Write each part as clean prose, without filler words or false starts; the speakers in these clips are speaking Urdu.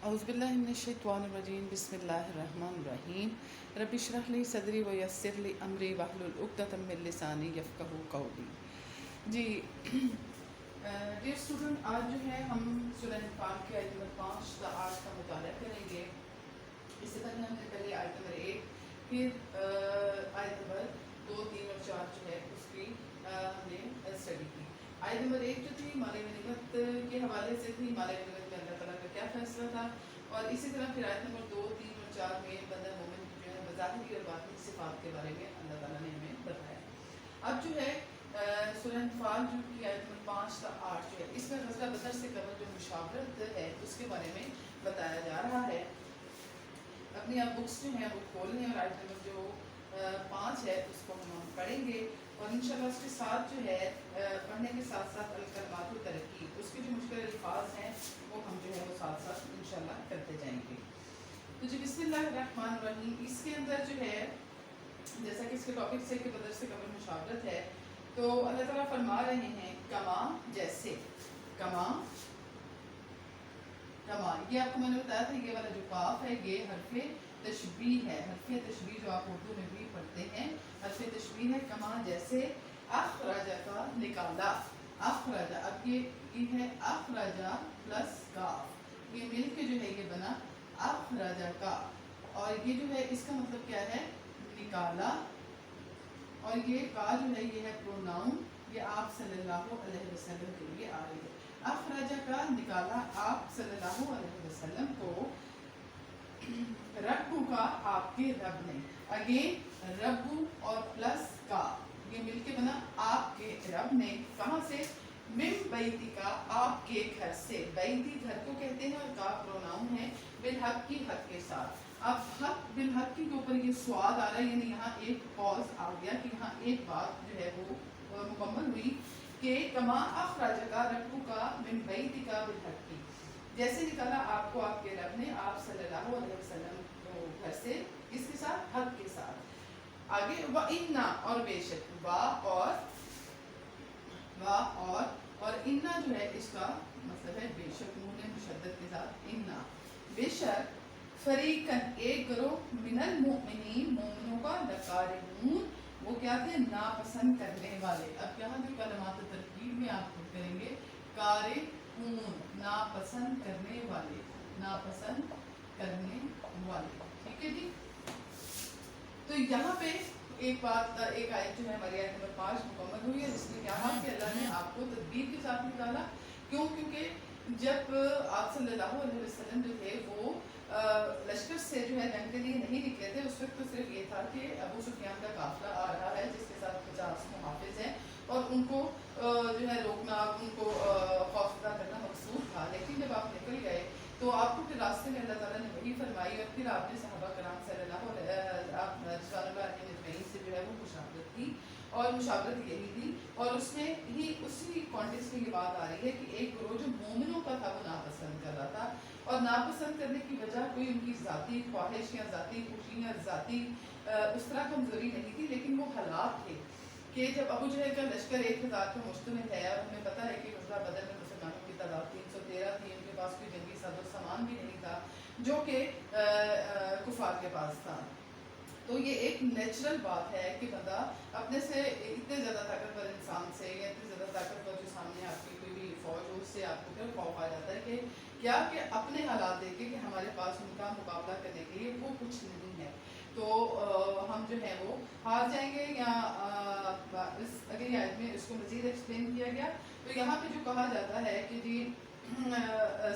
اعوذ باللہ من الشیطان الرجیم بسم اللہ الرحمن الرحیم رب اشرح لی صدری ویسر لی امری واحلل عقدۃ من لسانی یفقہوا قولی. جی ڈیئر اسٹوڈنٹ، آج جو ہے ہم سورہ انفال کی آیت نمبر 5 تا 8 کا مطالعہ کریں گے. اس سے پہلے ہم نے پہلے آیت نمبر 1 پھر آیت نمبر 2 3 اور 4 جو ہے اس کی ہم نے اسٹڈی کی. آیت نمبر 1 جو تھی مال غنیمت کے حوالے سے تھی، مال غنیمت میں اللہ تعالیٰ کا کیا فیصلہ تھا، اور اسی طرح پھر آیت نمبر 2 3 اور 4 میں بندہ مومن جو ہے بظاہری اور باطنی صفات کے بارے میں اللہ تعالیٰ نے ہمیں بتایا. اب جو ہے سورہ انفال جو کی آیت نمبر 5 تا 8 جو ہے اس میں غزوہ بدر سے قبل جو مشاورت ہے اس کے بارے میں بتایا جا رہا ہے. اپنی آپ بکس جو ہیں وہ کھول لیں اور آیت نمبر جو 5 ہے اس کو ہم پڑھیں گے، اور انشاءاللہ اس کے ساتھ جو ہے پڑھنے کے ساتھ ساتھ الکلمات و ترکیب اس کے جو مشکل الفاظ ہیں وہ ہم جو ہے وہ ساتھ ساتھ انشاءاللہ کرتے جائیں گے. تو جی بسم اللہ الرحمن الرحیم، اس کے اندر جو ہے جیسا کہ اس کے ٹاپک سے کہ بدر سے قبل مشاورت ہے، تو اللہ تعالیٰ فرما رہے ہیں کما جیسے. کما کما یہ آپ کو میں نے بتایا تھا، یہ والا جو کاف ہے یہ حرف تشبیہ ہے. حرف تشبیہ جو آپ اردو میں بھی پڑھتے ہیں حرف تشبیہ ہے. کما جیسے اخرج کا نکالا. اخرج، اب یہ ہے اخرج پلس کاف، یہ مل کے جو ہے یہ بنا اخرج کا، اور یہ جو ہے اس کا مطلب کیا ہے نکالا، اور یہ کا جو ہے یہ ہے پروناؤن، یہ آپ صلی اللہ علیہ وسلم کے لیے آ رہی ہے. اخرج کا نکالا آپ صلی اللہ علیہ وسلم کو، ربو کا آپ کے رب نے. اگین ربو اور پلس کا یہ مل کے بنا آپ کے رب نے. کہاں سے؟ من بیتی کا، آپ کے گھر سے. بیتی گھر کو کہتے ہیں اور کا پروناؤن ہے بالحق کی، حق کے ساتھ. اب حق بالحق کے اوپر یہ سواد آ رہا ہے، یعنی یہاں ایک پاز آ گیا کہ یہاں ایک بات جو ہے وہ مکمل ہوئی کہ کما اخرج کا ربو کا من بیتی کا بالحق کی، جیسے نکالا آپ کو آپ کے رب نے، آپ صلی اللہ علیہ وسلم کو گھر سے، اس کے ساتھ حق کے ساتھ. آگے وَإِنَّا، اور بے شک، اور انا جو ہے اس کا مطلب ہے بے شک، نون مشدد کے ساتھ انا، بے شک، فریقن ایک گروہ، من المؤمنین مومنوں کا، لکارہون وہ کیا تھے ناپسند کرنے والے. اب یہاں جو کلمات ترکیب میں آپ کریں گے کارہون ناپسند کرنے والے، ناپسند کرنے والے. ٹھیک ہے جی. تو یہاں پہ ایک بات، ایک آیت جو ہے ہماری آیت نمبر 5 مکمل ہوئی ہے، جس میں کیا کہا کہ اللہ نے آپ کو تدبیر کے ساتھ نکالا. کیوں؟ کیونکہ جب آپ صلی اللہ علیہ وسلم جو تھے وہ لشکر سے جو ہے جنگ کے لیے نہیں نکلے تھے، اس وقت تو صرف یہ تھا کہ ابو سفیان کا قافلہ آ رہا ہے جس کے ساتھ 50 محافظ ہیں، اور ان کو جو ہے روکنا، ان کو خوفزدہ کرنا مقصود تھا. لیکن جب آپ نکل گئے تو آپ کو پھر راستے میں اللہ تعالیٰ نے وہی فرمائی، اور پھر آپ نے صحابہ کرام صلی اللہ علیہ اجمعین سے جو ہے وہ مشاورت کی، اور مشاورت یہی تھی، اور اس میں ہی اسی کانٹیکسٹ میں یہ بات آ رہی ہے کہ ایک گروہ جو مومنوں کا تھا وہ ناپسند کر رہا تھا، اور ناپسند کرنے کی وجہ کوئی ان کی ذاتی خواہش یا ذاتی خوشی یا ذاتی اس طرح کمزوری نہیں تھی، لیکن وہ حالات تھے کہ جب ابو جہل کا لشکر 1000 کو مشتمل ہے، اور ہمیں پتہ ہے کہ غزوہ بدر میں مسلمانوں کی تعداد 313 تھی، ان کے پاس کوئی جنگی ساز و سامان بھی نہیں تھا جو کہ کفار کے پاس تھا. تو یہ ایک نیچرل بات ہے کہ بندہ اپنے سے اتنے زیادہ طاقتور انسان سے، یا اتنے زیادہ طاقتور جو سامنے آپ کی کوئی بھی فوج ہو، اس سے آپ کو پھر خوف آ جاتا ہے کہ کیا کہ اپنے حالات دیکھے کہ ہمارے پاس ان کا مقابلہ کرنے کے لیے وہ کچھ نہیں ہے، تو ہم جو ہے وہ ہار جائیں گے. یا اس اگلی آیت میں اس کو مزید ایکسپلین کیا گیا. تو یہاں پہ جو کہا جاتا ہے کہ جی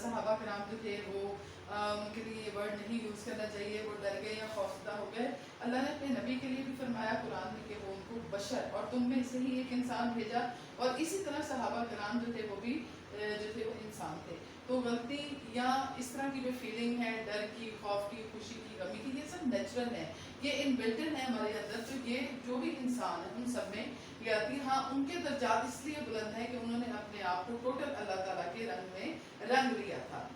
صحابہ کرام جو تھے وہ ان کے لیے یہ ورڈ نہیں یوز کرنا چاہیے، وہ ڈر گئے یا خوفزدہ ہو گئے. اللہ نے اپنے نبی کے لیے بھی فرمایا قرآن میں کہ وہ ان کو بشر، اور تم میں سے ہی ایک انسان بھیجا، اور اسی طرح صحابہ کرام جو تھے وہ بھی جو تھے وہ انسان تھے. تو غلطی یا اس طرح کی جو فیلنگ ہے ڈر کی، خوف کی، خوشی کی، غمی کی، یہ سب نیچرل ہے، یہ ان بلٹن ہے ہمارے اندر. تو یہ جو بھی انسان ہے ان سب میں یہ آتی ہے. ہاں ان کے درجات اس لیے بلند ہے کہ انہوں نے اپنے آپ کو ٹوٹل اللہ تعالیٰ کے رنگ میں رنگ لیا تھا.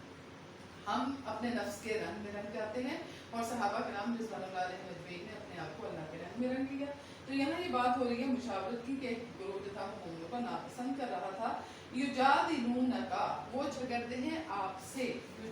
ہم اپنے نفس کے رنگ میں رنگ جاتے ہیں، اور صحابہ کرام رضوان اللہ علیہم اجمعین نے اپنے آپ کو اللہ کے رنگ میں رنگ لیا. تو یہاں یہ بات ہو رہی ہے مشاورت کی کہ ایک گروہ جو تھا وہ مومنوں کو ناپسند کر رہا تھا. یجادلونک، وہ جھگڑتے ہیں آپ سے.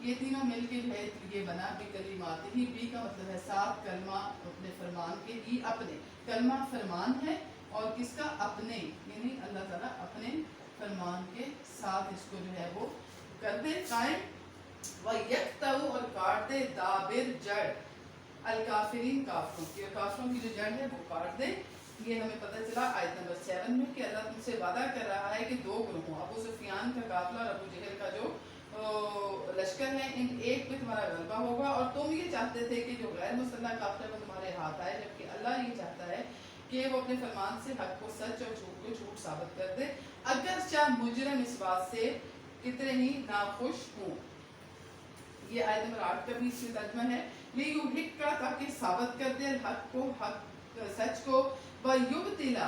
یہ تینوں مل کے جو ہے یہ بنا بکلمات ہی، بی کا مطلب ہے ساتھ، کلمہ اپنے فرمان کے، ہی اپنے، کلمہ فرمان ہے اور کس کا؟ اپنے، یعنی اللہ تعالیٰ اپنے فرمان کے ساتھ اس کو جو ہے وہ کر دے قائم، وَيَقْطَعُ اور کاٹ دے، دابر جڑ، الکافرین کافروں کی، اور کافروں کی جو جڑ ہے وہ کاٹ دے۔ یہ ہمیں پتہ چلا آیت نمبر 7 میں کہ اللہ تم سے وعدہ کر رہا ہے کہ دو گروہوں، ابو سفیان کا قافلہ اور ابو جہل کا جو لشکر ہے، ان ایک پہ تمہارا غلبہ ہوگا، اور تم یہ چاہتے تھے کہ جو غیر مسلح قافلہ وہ تمہارے ہاتھ آئے، جبکہ اللہ یہ چاہتا ہے کہ وہ اپنے فرمان سے حق کو سچ اور جھوٹ کو جھوٹ ثابت کر دے، اگرچہ مجرم اس بات سے کتنے ہی ناخوش ہوں۔ یہ آیت نمبر 8 کا بھی اس میں ترجمہ ہے، لیُحِقَّ تاکہ ثابت کر دے الحق کو، حق سچ کو، وَیُبْطِلَ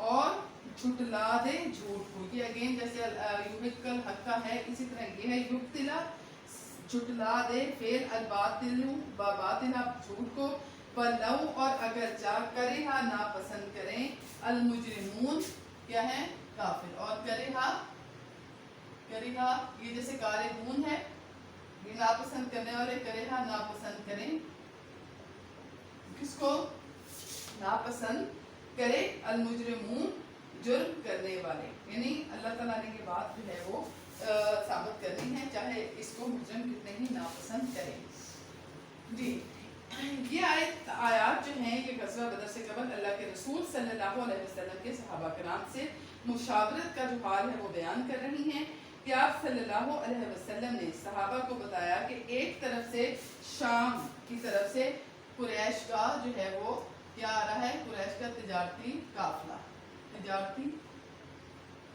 اور جھٹلا دے جھوٹ کو۔ یہ اگین جیسے یُحِقَّ الحق کا ہے، اسی طرح یہ ہے یُبْطِلَ جھٹلا دے، فعل الباطل باطل جھوٹ کو، وَلَوْ اور اگرچہ کرہا ناپسند کریں، المجرمون کیا ہے؟ کافر، اور کرہا یہ جیسے کارہون ہے، یہ ناپسند کرنے والے، کرہا ناپسند کریں، کس کو؟ ناپسند کرے، المجرمون جرم کرنے والے، یعنی اللہ تعالیٰ نے یہ بات جو ہے وہ ثابت کرنی ہے چاہے اس کو مجرم کتنے ہی ناپسند کریں۔ جی یہ آیات جو ہیں یہ غزوہ بدر سے قبل اللہ کے رسول صلی اللہ علیہ وسلم کے صحابہ کرام سے مشاورت کا جو حال ہے وہ بیان کر رہی ہیں کہ آپ صلی اللہ علیہ وسلم نے صحابہ کو بتایا کہ ایک طرف سے شام کی طرف سے قریش کا جو ہے وہ کیا آ رہا ہے؟ قریش کا تجارتی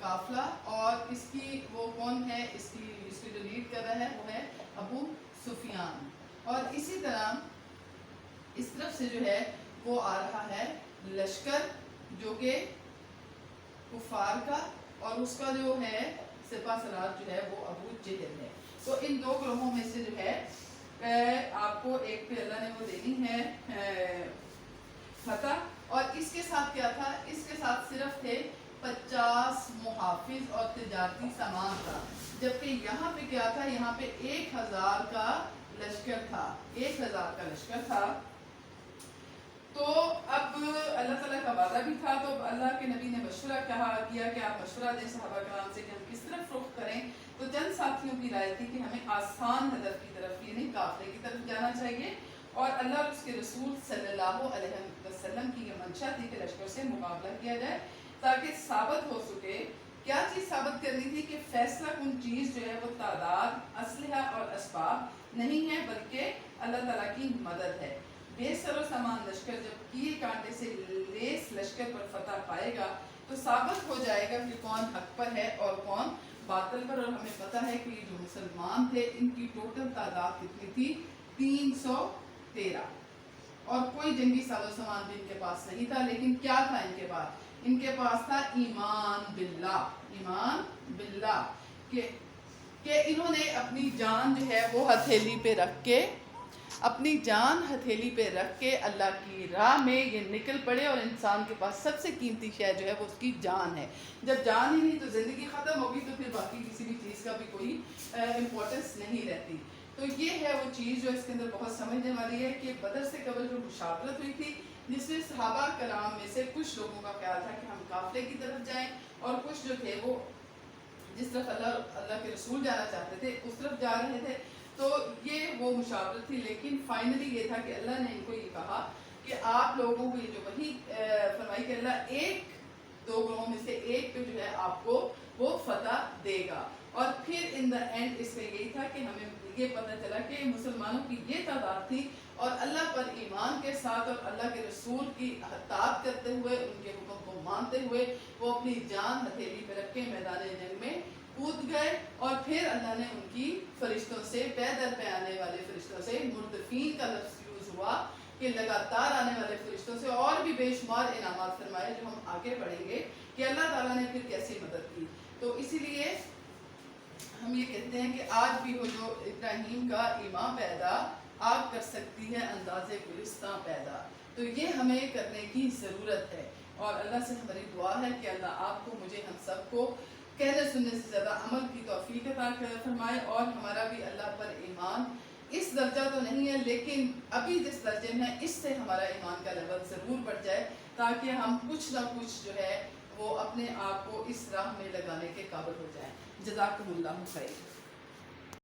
قافلہ، اور اس کی وہ کون ہے؟ اس کی جو لیڈ کر رہا ہے وہ ہے ابو سفیان، اور اسی طرح اس طرف سے جو ہے وہ آ رہا ہے لشکر جو کہ کفار کا، اور اس کا جو ہے سپہ سالار جو ہے وہ ابو جہل ہے۔ تو ان دو گروہوں میں سے جو ہے آپ کو ایک پہ اللہ نے وہ دینی ہے فتح، اور اس کے ساتھ کیا تھا؟ اس کے ساتھ صرف تھے 50 محافظ اور تجارتی سامان تھا، جبکہ یہاں پہ کیا تھا؟ یہاں پہ 1000 کا لشکر تھا، 1000 کا لشکر تھا۔ تو اب اللہ تعالیٰ کا وعدہ بھی تھا، تو اللہ کے نبی نے مشورہ کیا کہ آپ مشورہ دیں صحابہ کرام سے کہ ہم کس طرف رخ کریں، تو چند ساتھیوں کی رائے تھی کہ ہمیں آسان ہدف کی طرف، یعنی قافلے کی طرف جانا چاہیے، اور اللہ اور اس کے رسول صلی اللہ علیہ وسلم کی یہ منشا تھی کہ لشکر سے مقابلہ کیا جائے تاکہ ثابت ہو سکے۔ کیا چیز ثابت کرنی تھی؟ کہ فیصلہ کن چیز جو ہے وہ تعداد، اسلحہ اور اسباب نہیں ہے، بلکہ اللہ تعالیٰ کی مدد ہے۔ بے سر و سامان لشکر جب کیے کانٹے سے لیس لشکر پر فتح پائے گا تو ثابت ہو جائے گا کہ کون حق پر ہے اور کون باطل پر، اور ہمیں پتہ ہے کہ یہ جو مسلمان تھے ان کی ٹوٹل تعداد کتنی تھی؟ 313، اور کوئی جنگی ساز و سامان بھی ان کے پاس نہیں تھا، لیکن کیا تھا ان کے پاس؟ ان کے پاس تھا ایمان باللہ، کہ انہوں نے اپنی جان جو ہے وہ ہتھیلی پہ رکھ کے اللہ کی راہ میں یہ نکل پڑے، اور انسان کے پاس سب سے قیمتی شے جو ہے وہ اس کی جان ہے۔ جب جان ہی نہیں تو زندگی ختم ہوگی، تو پھر باقی کسی بھی چیز کا بھی کوئی امپورٹنس نہیں رہتی۔ تو یہ ہے وہ چیز جو اس کے اندر بہت سمجھنے والی ہے کہ بدر سے قبل جو مشاورت ہوئی تھی، جس میں صحابہ کرام میں سے کچھ لوگوں کا خیال تھا کہ ہم قافلے کی طرف جائیں، اور کچھ جو تھے وہ جس طرف اللہ کے رسول جانا چاہتے تھے اس طرف جا رہے تھے۔ تو یہ وہ مشاورت تھی، لیکن فائنلی یہ تھا کہ اللہ نے ان کو یہ کہا کہ آپ لوگوں کو یہ جو وہی فرمائی کہ اللہ دو گروہوں میں سے ایک پہ جو ہے آپ کو وہ فتح دے گا، اور پھر ان دا اینڈ اس میں یہی تھا کہ ہمیں یہ پتہ چلا کہ مسلمانوں کی یہ تعداد تھی، اور اللہ پر ایمان کے ساتھ اور اللہ کے رسول کی اطاعت کرتے ہوئے، ان کے حکم کو مانتے ہوئے وہ اپنی جان ہتھیلی پہ رکھ کے میدان جنگ میں کود گئے، اور پھر اللہ نے ان کی فرشتوں سے، پے در پہ آنے والے فرشتوں سے، مردفین کا لفظ یوز ہوا کہ لگاتار آنے والے فرشتوں سے، اور بھی بے شمار انعامات فرمائے جو ہم آگے پڑھیں گے کہ اللہ تعالیٰ نے پھر کیسی مدد کی۔ تو اسی لیے ہم یہ کہتے ہیں کہ آج بھی وہ جو ابراہیم کا ایمان پیدا آگ کر سکتی ہے انداز گلستاں پیدا، تو یہ ہمیں کرنے کی ضرورت ہے، اور اللہ سے ہماری دعا ہے کہ اللہ آپ کو، مجھے، ہم سب کو کہنے سننے سے زیادہ عمل کی توفیق عطا فرمائے، اور ہمارا بھی اللہ پر ایمان اس درجہ تو نہیں ہے لیکن ابھی جس درجے میں اس سے ہمارا ایمان کا لیول ضرور بڑھ جائے، تاکہ ہم کچھ نہ کچھ جو ہے وہ اپنے آپ کو اس راہ میں لگانے کے قابل ہو جائیں۔ جزاکم اللہ خیر۔